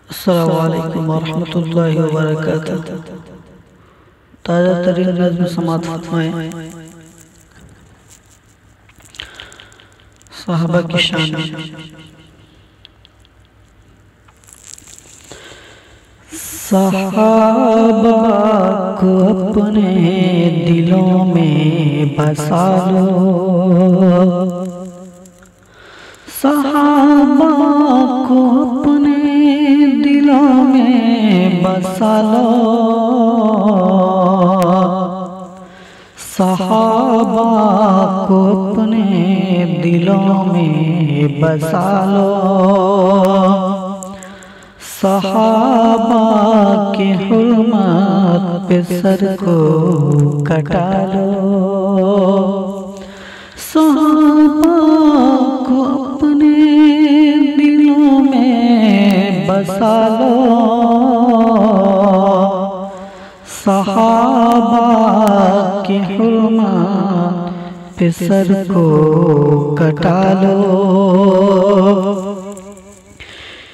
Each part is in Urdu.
السلام علیکم ورحمۃ اللہ وبرکاتہ۔ تازہ ترین نظم سماعت فرمائیں۔ صحابہ کی شان۔ صحابہ کو اپنے دلوں میں بسا لو، صحابہ کو اپنے دلوں میں بسا لو، صحابہ کو اپنے دلوں میں بسا لو، صحابہ کی حرمت پہ سر کو کٹا لو، صحابہ کو اپنے دلوں میں بسا لو، صحابہ کی حرمت پہ سر کو کٹا لو،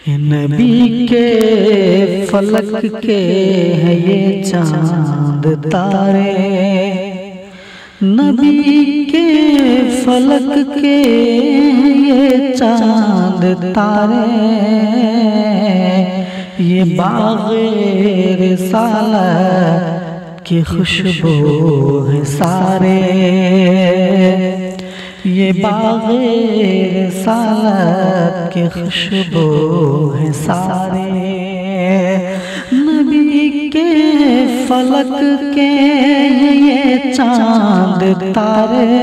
نبی کے فلک کے ہیں یہ چاند تارے، نبی کے فلک کے ہیں یہ چاند تارے، یہ باغ رسالت کی خوشبو ہے سارے، یہ باغ رسالت کی خوشبو ہے سارے، نبی کے فلک کے یہ چاند تارے،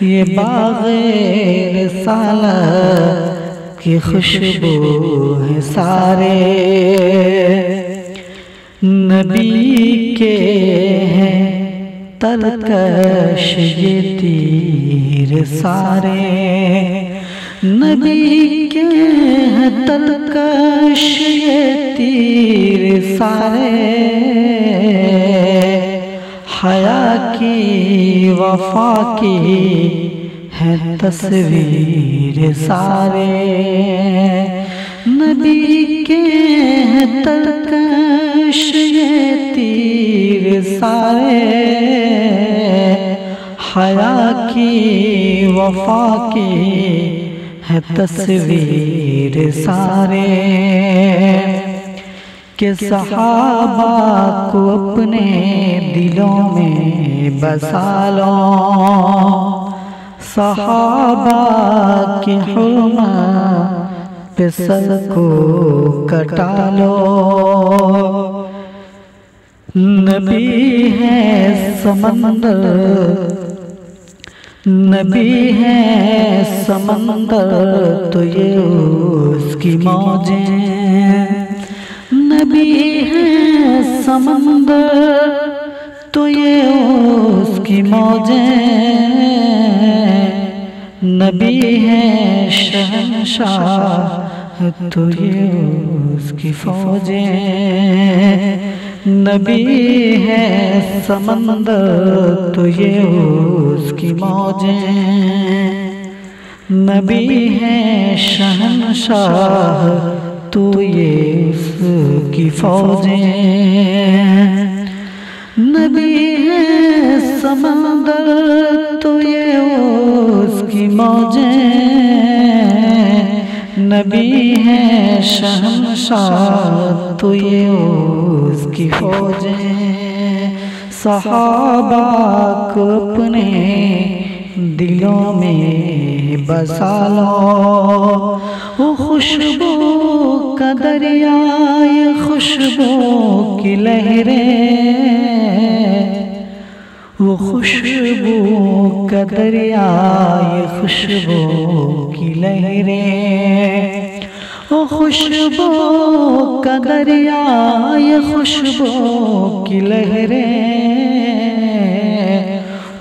یہ باغ رسالت کی خوشبو ہے سارے، نبی کے ہیں تلکش یہ تیر سارے، نبی کے ہیں تلکش یہ تیر سارے، حیا کی وفا کی ہے تصویر سارے، نبی کے ہیں تلکش یہ تیر سارے، حیا کی وفا کی ہے تصویر سارے، کہ صحابہ کو اپنے دلوں میں بسا لو، صحابہ کی حرمت پہ سر کو کٹا لو، نبی ہے سمندر، نبی ہے سمندر تو یہ اس کی موجیں، نبی ہے سمندر تو یہ اس کی موجیں، نبی ہے شہنشاہ تو یہ اس کی فوجیں، نبی ہے سمندر تو یہ اس کی موجیں، نبی ہے شہنشاہ تو یہ اس کی فوجیں، نبی ہے سمندر تو یہ اس کی موجیں، نبی ہے شہنشاہ تو یہ اس کی فوجیں، صحابہ کو اپنے دلوں میں بسا لو، وہ خوشبو کا دریا یہ خوشبو کی لہریں، وہ خوشبو کا دریا یہ خوشبو کی لہریں، وہ خوشبو کا دریا یہ خوشبو کی لہریں،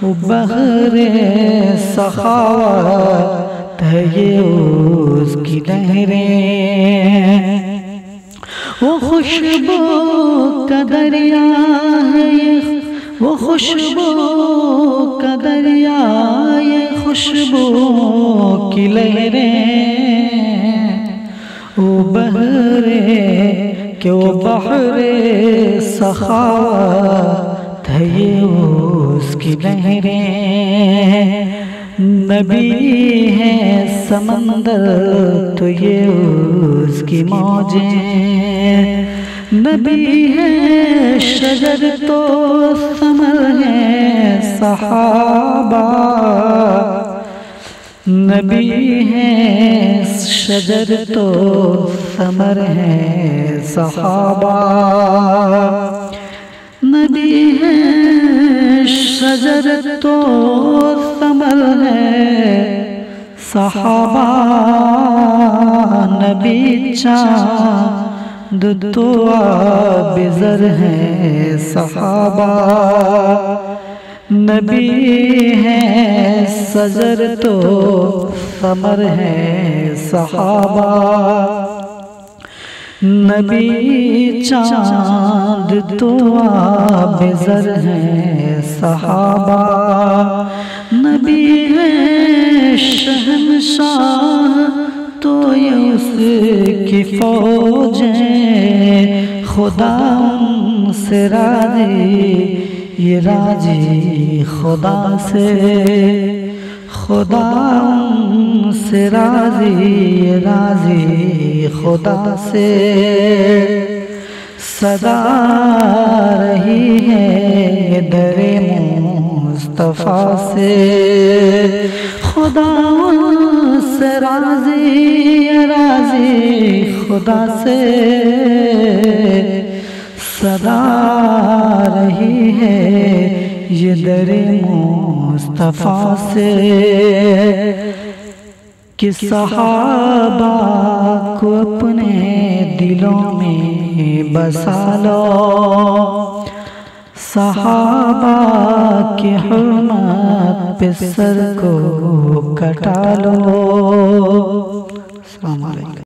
وہ بحر سخاوت ہے یہ اس کی لہریں، وہ خوشبو کا دریا ہے یہ، وہ خوشبو کا دریا یہ خوشبو کی لہریں، وہ بحرے کہ وہ بحر سخاوت ہے یہ اس کی نہریں، نبی ہے سمندر تو یہ اس کی موجیں، نبی ہے شجر تو ثمر ہے صحابہ، نبی ہے شجر تو ثمر ہے صحابہ، نبی ہے شجر تو ثمر ہے صحابہ، نبی چاند تو آب زر ہے صحابہ، نبی ہے شجر تو ثمر ہے صحابہ، نبی چاند تو آب زر ہے صحابہ، نبی ہے شہنشاہ تو یہ اس کی فوجیں، خدا ان سے راضی یہ راضی خدا سے، خدا ان سے راضی یہ راضی خدا سے، صدا رہی ہے یہ در مصطفیٰ سے، خدا ان سے راضی یہ راضی خدا سے، صدا رہی ہے یہ در مصطفیٰ سے، کہ صحابہ کو اپنے دلوں میں بسا لو، صحابہ کی حرمت پہ سر کو کٹا لو۔ السلام علیکم۔